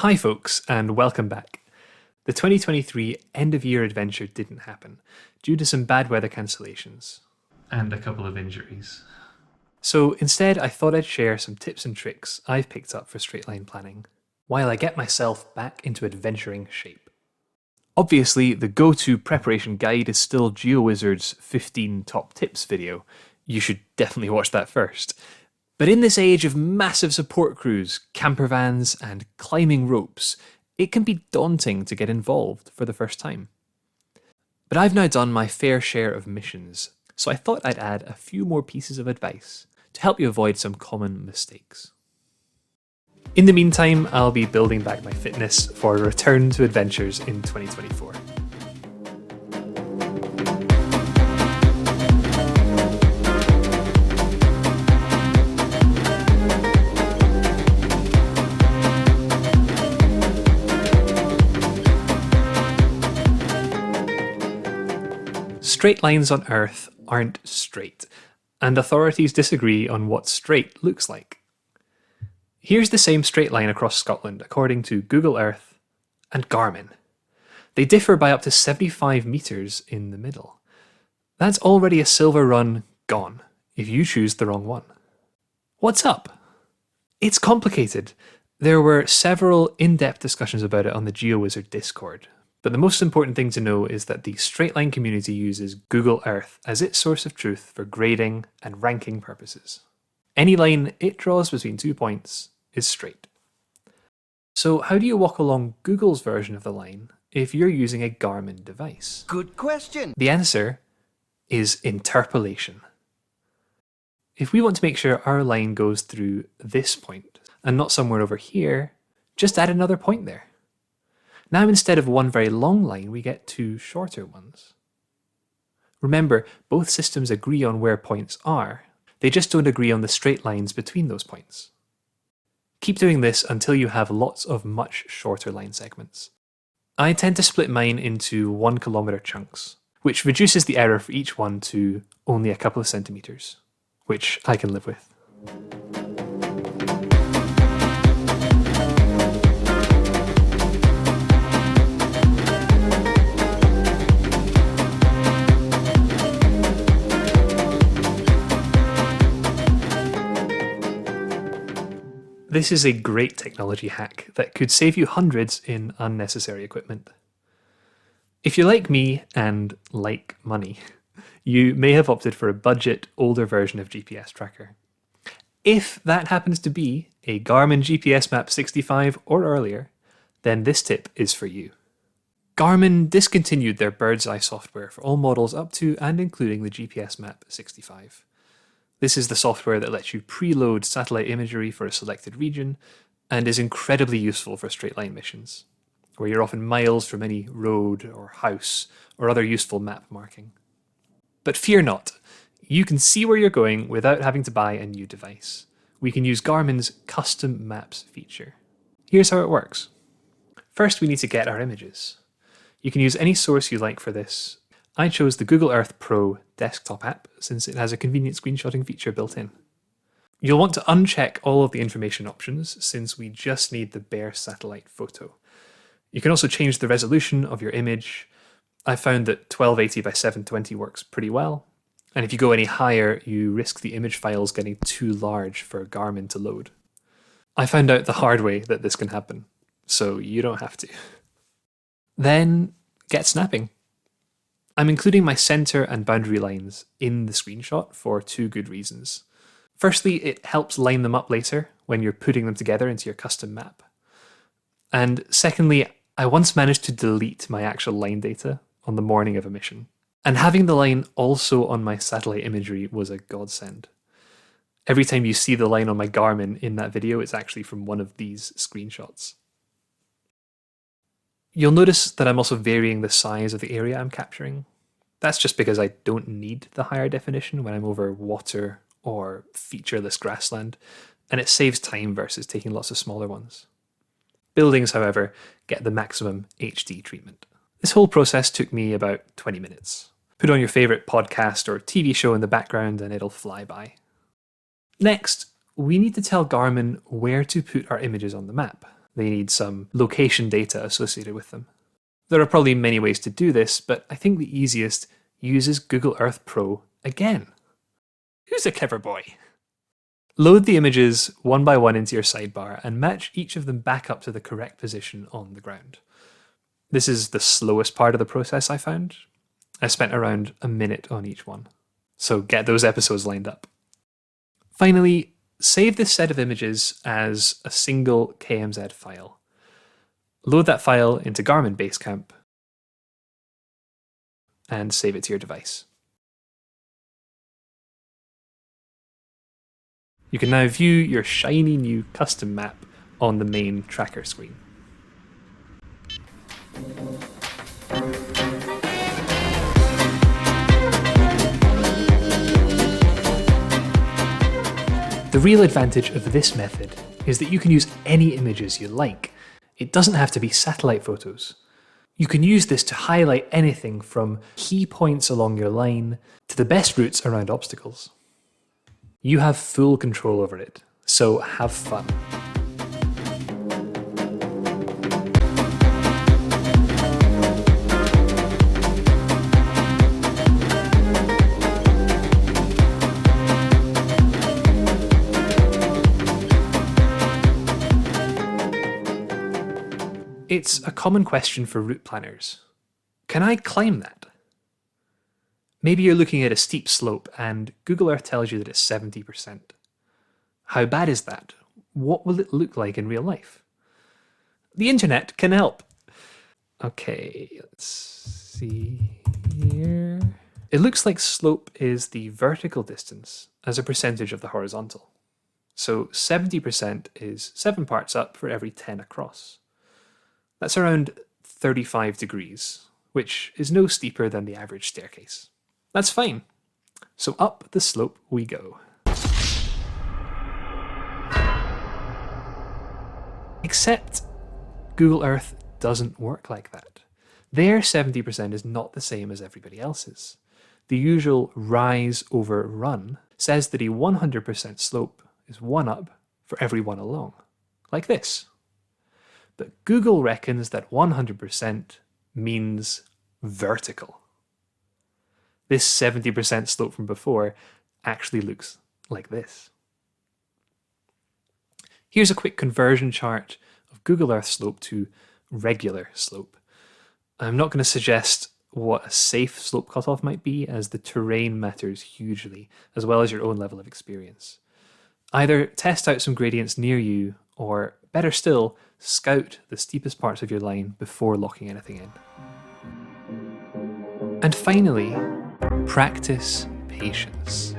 Hi folks, and welcome back. The 2023 end-of-year adventure didn't happen, due to some bad weather cancellations. And a couple of injuries. So instead, I thought I'd share some tips and tricks I've picked up for straight line planning, while I get myself back into adventuring shape. Obviously, the go-to preparation guide is still GeoWizard's 15 top tips video. You should definitely watch that first. But in this age of massive support crews, camper vans, and climbing ropes, it can be daunting to get involved for the first time. But I've now done my fair share of missions, so I thought I'd add a few more pieces of advice to help you avoid some common mistakes. In the meantime, I'll be building back my fitness for a return to adventures in 2024. Straight lines on Earth aren't straight, and authorities disagree on what straight looks like. Here's the same straight line across Scotland according to Google Earth and Garmin. They differ by up to 75 metres in the middle. That's already a silver run gone if you choose the wrong one. What's up? It's complicated. There were several in-depth discussions about it on the GeoWizard Discord. But the most important thing to know is that the straight line community uses Google Earth as its source of truth for grading and ranking purposes. Any line it draws between 2 points is straight. So how do you walk along Google's version of the line if you're using a Garmin device? Good question. The answer is interpolation. If we want to make sure our line goes through this point and not somewhere over here, just add another point there. Now instead of one very long line, we get two shorter ones. Remember, both systems agree on where points are, they just don't agree on the straight lines between those points. Keep doing this until you have lots of much shorter line segments. I tend to split mine into 1 kilometre chunks, which reduces the error for each one to only a couple of centimetres, which I can live with. This is a great technology hack that could save you hundreds in unnecessary equipment. If you're like me and like money, you may have opted for a budget, older version of GPS tracker. If that happens to be a Garmin GPS Map 65 or earlier, then this tip is for you. Garmin discontinued their bird's eye software for all models up to and including the GPS Map 65. This is the software that lets you preload satellite imagery for a selected region and is incredibly useful for straight line missions, where you're often miles from any road or house or other useful map marking. But fear not, you can see where you're going without having to buy a new device. We can use Garmin's Custom Maps feature. Here's how it works. First, we need to get our images. You can use any source you like for this. I chose the Google Earth Pro desktop app since it has a convenient screenshotting feature built in. You'll want to uncheck all of the information options since we just need the bare satellite photo. You can also change the resolution of your image. I found that 1280 by 720 works pretty well, and if you go any higher, you risk the image files getting too large for Garmin to load. I found out the hard way that this can happen, so you don't have to. Then get snapping. I'm including my center and boundary lines in the screenshot for two good reasons. Firstly, it helps line them up later when you're putting them together into your custom map. And secondly, I once managed to delete my actual line data on the morning of a mission. And having the line also on my satellite imagery was a godsend. Every time you see the line on my Garmin in that video, it's actually from one of these screenshots. You'll notice that I'm also varying the size of the area I'm capturing. That's just because I don't need the higher definition when I'm over water or featureless grassland, and it saves time versus taking lots of smaller ones. Buildings, however, get the maximum HD treatment. This whole process took me about 20 minutes. Put on your favourite podcast or TV show in the background and it'll fly by. Next, we need to tell Garmin where to put our images on the map. They need some location data associated with them. There are probably many ways to do this, but I think the easiest uses Google Earth Pro again. Who's a clever boy? Load the images one by one into your sidebar and match each of them back up to the correct position on the ground. This is the slowest part of the process, I found. I spent around a minute on each one. So get those episodes lined up. Finally, save this set of images as a single KMZ file. Load that file into Garmin Basecamp and save it to your device. You can now view your shiny new custom map on the main tracker screen. The real advantage of this method is that you can use any images you like. It doesn't have to be satellite photos. You can use this to highlight anything from key points along your line to the best routes around obstacles. You have full control over it, so have fun. It's a common question for route planners. Can I climb that? Maybe you're looking at a steep slope and Google Earth tells you that it's 70%. How bad is that? What will it look like in real life? The internet can help. Okay, let's see here. It looks like slope is the vertical distance as a percentage of the horizontal. So 70% is 7 parts up for every 10 across. That's around 35 degrees, which is no steeper than the average staircase. That's fine. So up the slope we go. Except Google Earth doesn't work like that. Their 70% is not the same as everybody else's. The usual rise over run says that a 100% slope is 1 up for every 1 along, like this. But Google reckons that 100% means vertical. This 70% slope from before actually looks like this. Here's a quick conversion chart of Google Earth slope to regular slope. I'm not going to suggest what a safe slope cutoff might be, as the terrain matters hugely, as well as your own level of experience. Either test out some gradients near you, or better still, scout the steepest parts of your line before locking anything in. And finally, practice patience.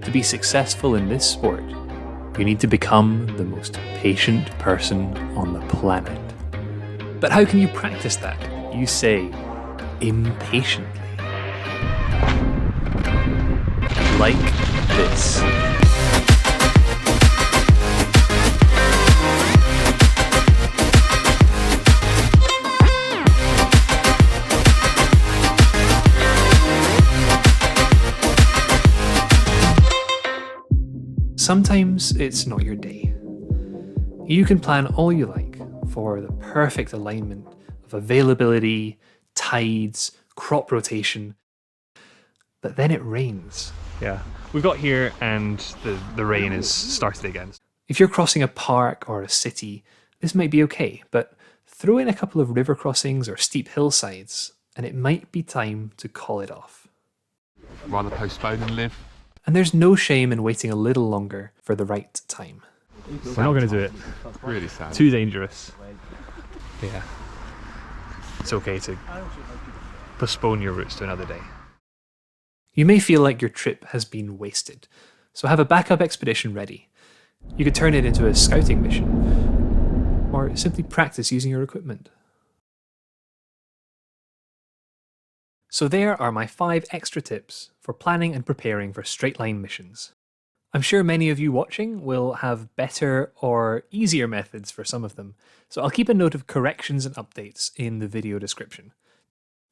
To be successful in this sport, you need to become the most patient person on the planet. But how can you practice that? You say, impatiently. Like this. Sometimes it's not your day. You can plan all you like for the perfect alignment of availability, tides, crop rotation, but then it rains. Yeah, we've got here and the rain has started again. If you're crossing a park or a city, this might be okay, but throw in a couple of river crossings or steep hillsides and it might be time to call it off. Rather postpone and live. And there's no shame in waiting a little longer for the right time. We're not going to do it. Really sad. Too dangerous. Yeah. It's okay to postpone your routes to another day. You may feel like your trip has been wasted, so have a backup expedition ready. You could turn it into a scouting mission, or simply practice using your equipment. So there are my 5 extra tips for planning and preparing for straight line missions. I'm sure many of you watching will have better or easier methods for some of them, so I'll keep a note of corrections and updates in the video description.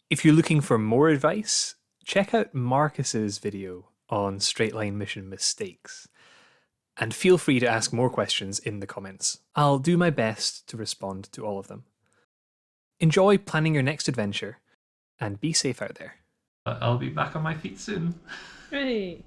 If you're looking for more advice, check out Marcus's video on straight line mission mistakes. And feel free to ask more questions in the comments. I'll do my best to respond to all of them. Enjoy planning your next adventure, and be safe out there. I'll be back on my feet soon. Hey.